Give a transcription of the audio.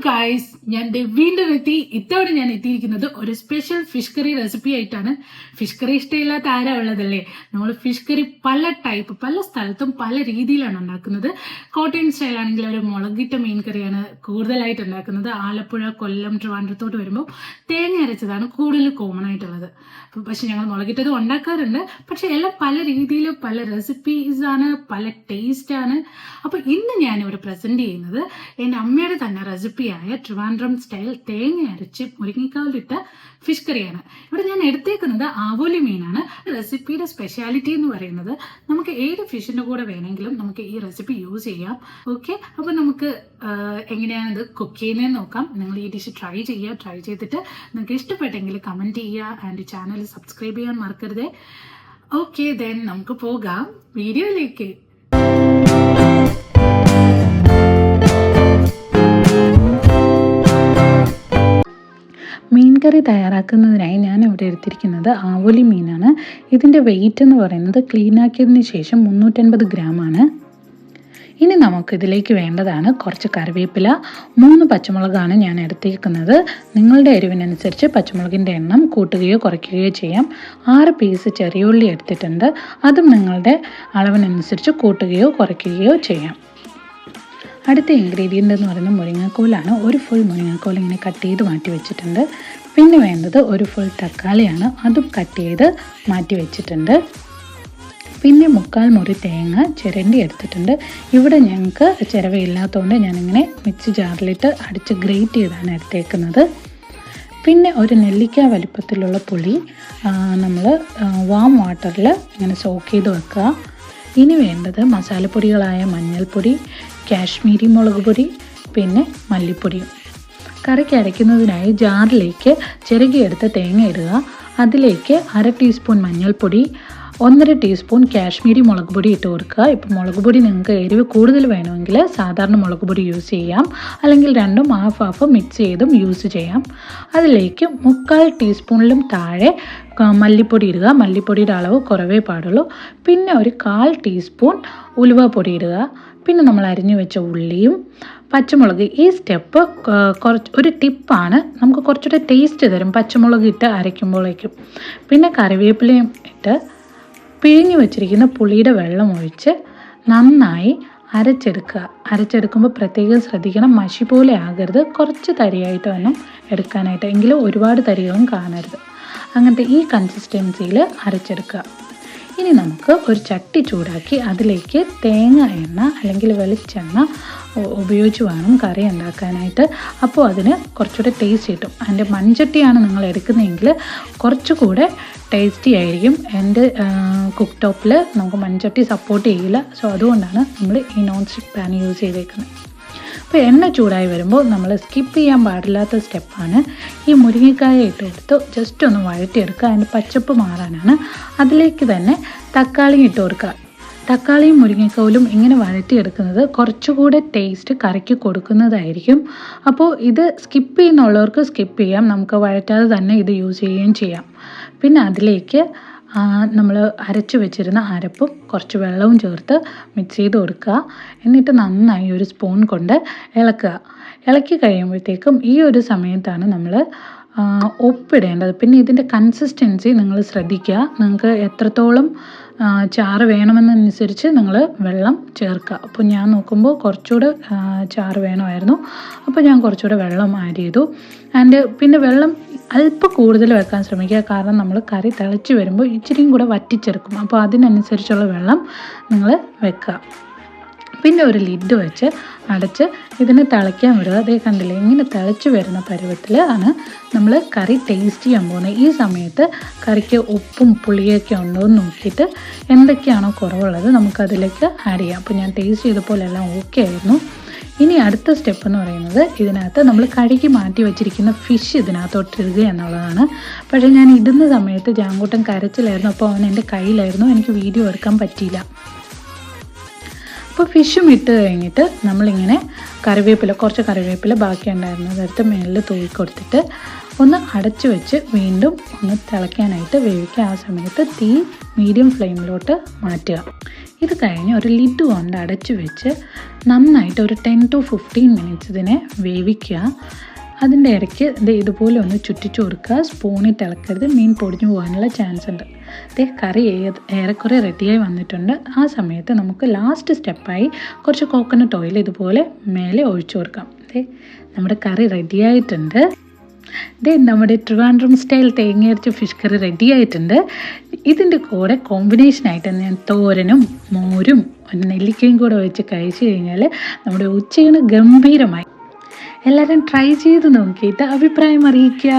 Guys, ഞാൻ വീണ്ടും എത്തി. ഇത്തവണ ഞാൻ എത്തിയിരിക്കുന്നത് ഒരു സ്പെഷ്യൽ ഫിഷ് കറി റെസിപ്പി ആയിട്ടാണ്. ഫിഷ് കറി ഇഷ്ടമില്ലാത്ത ആരാ ഉള്ളതല്ലേ? നമ്മൾ ഫിഷ് കറി പല ടൈപ്പ്, പല സ്ഥലത്തും പല രീതിയിലാണ് ഉണ്ടാക്കുന്നത്. കോട്ടയം സ്റ്റൈൽ ആണെങ്കിൽ ഒരു മുളകിട്ട മീൻ കറിയാണ് കൂടുതലായിട്ട് ഉണ്ടാക്കുന്നത്. ആലപ്പുഴ, കൊല്ലം, ട്രിവാൻഡ്രത്തോട്ട് വരുമ്പോൾ തേങ്ങ അരച്ചതാണ് കൂടുതൽ കോമൺ ആയിട്ടുള്ളത്. പക്ഷെ ഞങ്ങൾ മുളകിട്ടത് ഉണ്ടാക്കാറുണ്ട്. പക്ഷെ എല്ലാം പല രീതിയിലും പല റെസിപ്പീസ് ആണ്, പല ടേസ്റ്റ് ആണ്. അപ്പൊ ഇന്ന് ഞാനിവിടെ പ്രസന്റ് ചെയ്യുന്നത് എൻ്റെ അമ്മയുടെ തന്നെ റെസിപ്പിയായ ട്രിവാൻഡ്രം സ്റ്റൈൽ തേങ്ങ അരച്ച് മുരിങ്ങക്കാവിലിട്ട ഫിഷ് കറിയാണ്. ഇവിടെ ഞാൻ എടുത്തേക്കുന്നത് ആവോലി മീനാണ്. റെസിപ്പിയുടെ സ്പെഷ്യാലിറ്റി എന്ന് പറയുന്നത് നമുക്ക് ഏത് ഫിഷിന്റെ കൂടെ വേണമെങ്കിലും നമുക്ക് ഈ റെസിപ്പി യൂസ് ചെയ്യാം. ഓക്കെ, അപ്പൊ നമുക്ക് എങ്ങനെയാണ് ഇത് കുക്ക് ചെയ്യുന്നതെന്ന് നോക്കാം. നിങ്ങൾ ഈ ഡിഷ് ട്രൈ ചെയ്യുക. ട്രൈ ചെയ്തിട്ട് നിങ്ങൾക്ക് ഇഷ്ടപ്പെട്ടെങ്കിൽ കമന്റ് ചെയ്യുക. ആൻഡ് ചാനൽ സബ്സ്ക്രൈബ് ചെയ്യാൻ മറക്കരുത്. ഓക്കെ, ദെൻ നമുക്ക് പോകാം വീഡിയോയിലേക്ക്. മീൻ കറി തയ്യാറാക്കുന്നതിനായി ഞാൻ ഇവിടെ എടുത്തിരിക്കുന്നത് ആവോലി മീനാണ്. ഇതിൻ്റെ വെയിറ്റ് എന്ന് പറയുന്നത് ക്ലീൻ ആക്കിയതിന് ശേഷം 350 ഗ്രാമാണ്. ഇനി നമുക്കിതിലേക്ക് വേണ്ടതാണ് കുറച്ച് കറിവേപ്പില, 3 പച്ചമുളകാണ് ഞാൻ എടുത്തിരിക്കുന്നത്. നിങ്ങളുടെ എരിവിനനുസരിച്ച് പച്ചമുളകിൻ്റെ എണ്ണം കൂട്ടുകയോ കുറയ്ക്കുകയോ ചെയ്യാം. 6 പീസ് ചെറിയ ഉള്ളി എടുത്തിട്ടുണ്ട്. അതും നിങ്ങളുടെ അളവിനനുസരിച്ച് കൂട്ടുകയോ കുറയ്ക്കുകയോ ചെയ്യാം. അടുത്ത ഇൻഗ്രീഡിയൻ്റ് എന്ന് പറയുന്നത് മുരിങ്ങക്കോലാണ്. ഒരു ഫുൾ മുരിങ്ങക്കോൽ ഇങ്ങനെ കട്ട് ചെയ്ത് മാറ്റി വെച്ചിട്ടുണ്ട്. പിന്നെ വേണ്ടത് ഒരു ഫുൾ തക്കാളിയാണ്. അതും കട്ട് ചെയ്ത് മാറ്റി വെച്ചിട്ടുണ്ട്. പിന്നെ 3/4 മുറി തേങ്ങ ചിരണ്ടി എടുത്തിട്ടുണ്ട്. ഇവിടെ ഞങ്ങൾക്ക് ചിരവയില്ലാത്തതുകൊണ്ട് ഞാനിങ്ങനെ മിക്സി ജാറിലിട്ട് അടിച്ച് ഗ്രേറ്റ് ചെയ്താണ് എടുത്തേക്കുന്നത്. പിന്നെ ഒരു നെല്ലിക്ക വലിപ്പത്തിലുള്ള പുളി നമ്മൾ വാം വാട്ടറിൽ ഇങ്ങനെ സോക്ക് ചെയ്ത് വെക്കുക. ഇനി വേണ്ടത് മസാലപ്പൊടികളായ മഞ്ഞൾപ്പൊടി, കാശ്മീരി മുളക് പൊടി, പിന്നെ മല്ലിപ്പൊടിയും. കറിക്ക് അരയ്ക്കുന്നതിനായി ജാറിലേക്ക് ചിരകിയെടുത്ത തേങ്ങ ഇടുക. അതിലേക്ക് 1/2 ടീസ്പൂൺ മഞ്ഞൾപ്പൊടി, 1.5 ടീസ്പൂൺ കാശ്മീരി മുളക് പൊടി ഇട്ട് കൊടുക്കുക. ഇപ്പോൾ മുളക് പൊടി നിങ്ങൾക്ക് എരിവ് കൂടുതൽ വേണമെങ്കിൽ സാധാരണ മുളക് പൊടി യൂസ് ചെയ്യാം, അല്ലെങ്കിൽ രണ്ടും ഹാഫ് മിക്സ് ചെയ്തും യൂസ് ചെയ്യാം. അതിലേക്ക് 3/4 ടീസ്പൂണിലും താഴെ മല്ലിപ്പൊടി ഇടുക. മല്ലിപ്പൊടിയുടെ അളവ് കുറവേ പാടുള്ളൂ. പിന്നെ ഒരു 1/4 ടീസ്പൂൺ ഉലുവപ്പൊടി ഇടുക. പിന്നെ നമ്മൾ അരിഞ്ഞു വെച്ച ഉള്ളിയും പച്ചമുളക്. ഈ സ്റ്റെപ്പ് ഒരു ടിപ്പാണ്, നമുക്ക് കുറച്ചുകൂടെ ടേസ്റ്റ് തരും പച്ചമുളക് ഇട്ട് അരയ്ക്കുമ്പോഴേക്കും. പിന്നെ കറിവേപ്പിലയും ഇട്ട് പിഴിഞ്ഞു വെച്ചിരിക്കുന്ന പുളിയുടെ വെള്ളം ഒഴിച്ച് നന്നായി അരച്ചെടുക്കുക. അരച്ചെടുക്കുമ്പോൾ പ്രത്യേകം ശ്രദ്ധിക്കണം, മഷി പോലെ ആകരുത്, കുറച്ച് തരിയായിട്ട് വേണം എടുക്കാനായിട്ട്, എങ്കിലും ഒരുപാട് തരികളും കാണരുത്. അങ്ങനത്തെ ഈ കൺസിസ്റ്റൻസിയിൽ അരച്ചെടുക്കുക. ഇനി നമുക്ക് ഒരു ചട്ടി ചൂടാക്കി അതിലേക്ക് തേങ്ങ എണ്ണ അല്ലെങ്കിൽ വെളിച്ചെണ്ണ ഉപയോഗിച്ച് വേണം കറി ഉണ്ടാക്കാനായിട്ട്. അപ്പോൾ അതിന് കുറച്ചുകൂടെ ടേസ്റ്റ് കിട്ടും. അതിൻ്റെ മൺചട്ടിയാണ് നിങ്ങൾ എടുക്കുന്നതെങ്കിൽ കുറച്ചുകൂടെ ടേസ്റ്റി ആയിരിക്കും. എൻ്റെ കുക്ക് ടോപ്പിൽ നമുക്ക് മൺചട്ടി സപ്പോർട്ട് ചെയ്യില്ല. സോ അതുകൊണ്ടാണ് നമ്മൾ ഈ നോൺ സ്റ്റിക്ക് പാൻ യൂസ് ചെയ്തേക്കുന്നത്. അപ്പോൾ എണ്ണ ചൂടായി വരുമ്പോൾ നമ്മൾ സ്കിപ്പ് ചെയ്യാൻ പാടില്ലാത്ത സ്റ്റെപ്പാണ് ഈ മുരിങ്ങക്കായ ഇട്ട് കൊടുത്ത് ജസ്റ്റ് ഒന്ന് വഴറ്റിയെടുക്കുക. അതിൻ്റെ പച്ചപ്പ് മാറാനാണ്. അതിലേക്ക് തന്നെ തക്കാളി ഇട്ട് കൊടുക്കുക. തക്കാളിയും മുരിങ്ങക്കോലും ഇങ്ങനെ വഴറ്റിയെടുക്കുന്നത് കുറച്ചുകൂടെ ടേസ്റ്റ് കറിക്ക് കൊടുക്കുന്നതായിരിക്കും. അപ്പോൾ ഇത് സ്കിപ്പ് ചെയ്യുന്നുള്ളവർക്ക് സ്കിപ്പ് ചെയ്യാം, നമുക്ക് വഴറ്റാതെ തന്നെ ഇത് യൂസ് ചെയ്യുകയും ചെയ്യാം. പിന്നെ അതിലേക്ക് നമ്മൾ അരച്ചു വെച്ചിരുന്ന അരപ്പും കുറച്ച് വെള്ളവും ചേർത്ത് മിക്സ് ചെയ്ത് കൊടുക്കുക. എന്നിട്ട് നന്നായി ഒരു സ്പൂൺ കൊണ്ട് ഇളക്കുക. ഇളക്കി കഴിയുമ്പോഴത്തേക്കും ഈ ഒരു സമയത്താണ് നമ്മൾ ഉപ്പിടേണ്ടത്. പിന്നെ ഇതിൻ്റെ കൺസിസ്റ്റൻസി നിങ്ങൾ ശ്രദ്ധിക്കുക. നിങ്ങൾക്ക് എത്രത്തോളം ചാറ് വേണമെന്നനുസരിച്ച് നിങ്ങൾ വെള്ളം ചേർക്കുക. അപ്പോൾ ഞാൻ നോക്കുമ്പോൾ കുറച്ചുകൂടെ ചാറ് വേണമായിരുന്നു, അപ്പോൾ ഞാൻ കുറച്ചുകൂടെ വെള്ളം ആഡ് ചെയ്തു. പിന്നെ വെള്ളം അല്പം കൂടുതൽ വെക്കാൻ ശ്രമിക്കുക, കാരണം നമ്മൾ കറി തിളച്ച് വരുമ്പോൾ ഇച്ചിരിയും കൂടെ വറ്റിച്ചെടുക്കും. അപ്പോൾ അതിനനുസരിച്ചുള്ള വെള്ളം നിങ്ങൾ വെക്കുക. പിന്നെ ഒരു ലിഡ് വെച്ച് അടച്ച് ഇതിനെ തിളയ്ക്കാൻ വിടുക. അതേ കണ്ടില്ലേ, ഇങ്ങനെ തിളച്ച് വരുന്ന പരുവത്തിൽ ആണ് നമ്മൾ കറി ടേസ്റ്റ് ചെയ്യാൻ പോകുന്നത്. ഈ സമയത്ത് കറിക്ക് ഉപ്പും പുളിയൊക്കെ ഉണ്ടോ എന്ന് നോക്കിയിട്ട് എന്തൊക്കെയാണോ കുറവുള്ളത് നമുക്കതിലേക്ക് ആഡ് ചെയ്യാം. അപ്പോൾ ഞാൻ ടേസ്റ്റ് ചെയ്തപ്പോൾ എല്ലാം ഓക്കെ ആയിരുന്നു. ഇനി അടുത്ത സ്റ്റെപ്പ് എന്ന് പറയുന്നത് ഇതിനകത്ത് നമ്മൾ കഴുകി മാറ്റി വെച്ചിരിക്കുന്ന ഫിഷ് ഇതിനകത്തോട്ട് ഇടുക എന്നുള്ളതാണ്. പക്ഷേ ഞാൻ ഇടുന്ന സമയത്ത് ജാങ്കൂട്ടൻ കരച്ചിലായിരുന്നു, അപ്പോൾ അവൻ എൻ്റെ കയ്യിലായിരുന്നു, എനിക്ക് വീഡിയോ എടുക്കാൻ പറ്റിയില്ല. അപ്പോൾ ഫിഷും ഇട്ട് കഴിഞ്ഞിട്ട് നമ്മളിങ്ങനെ കുറച്ച് കറിവേപ്പില ബാക്കി ഉണ്ടായിരുന്നത് എടുത്ത് മേളിൽ തൂക്കി കൊടുത്തിട്ട് ഒന്ന് അടച്ചു വെച്ച് വീണ്ടും ഒന്ന് തിളയ്ക്കാനായിട്ട് വേവിക്കുക. ആ സമയത്ത് തീ മീഡിയം ഫ്ലെയിമിലോട്ട് മാറ്റുക. ഇത് കഴിഞ്ഞ് ഒരു ലിഡ് കൊണ്ട് അടച്ചു വെച്ച് നന്നായിട്ട് ഒരു 10 to 15 മിനിറ്റ്സ് ഇതിനെ വേവിക്കുക. അതിൻ്റെ ഇടയ്ക്ക് ഇതുപോലെ ഒന്ന് ചുറ്റിച്ചു കൊടുക്കുക. സ്പൂണിൽ തിളക്കരുത്, മീൻ പൊടിഞ്ഞു പോകാനുള്ള ചാൻസ് ഉണ്ട്. കറി ഏറെക്കുറെ റെഡിയായി വന്നിട്ടുണ്ട്. ആ സമയത്ത് നമുക്ക് ലാസ്റ്റ് സ്റ്റെപ്പായി കുറച്ച് കോക്കനട്ട് ഓയിൽ ഇതുപോലെ മേലെ ഒഴിച്ചു കൊടുക്കാം. നമ്മുടെ കറി റെഡിയായിട്ടുണ്ട്. നമ്മുടെ ട്രിവാൻഡ്രം സ്റ്റൈൽ തേങ്ങയരച്ച ഫിഷ് കറി റെഡി ആയിട്ടുണ്ട്. ഇതിൻ്റെ കൂടെ കോമ്പിനേഷനായിട്ട് ഞാൻ തോരനും മോരും നെല്ലിക്കയും കൂടെ വെച്ച് കഴിച്ചു കഴിഞ്ഞാൽ നമ്മുടെ ഉച്ചയൂണ് ഗംഭീരമായി. എല്ലാവരും ട്രൈ ചെയ്ത് നോക്കിയിട്ട് അഭിപ്രായം അറിയിക്കുക.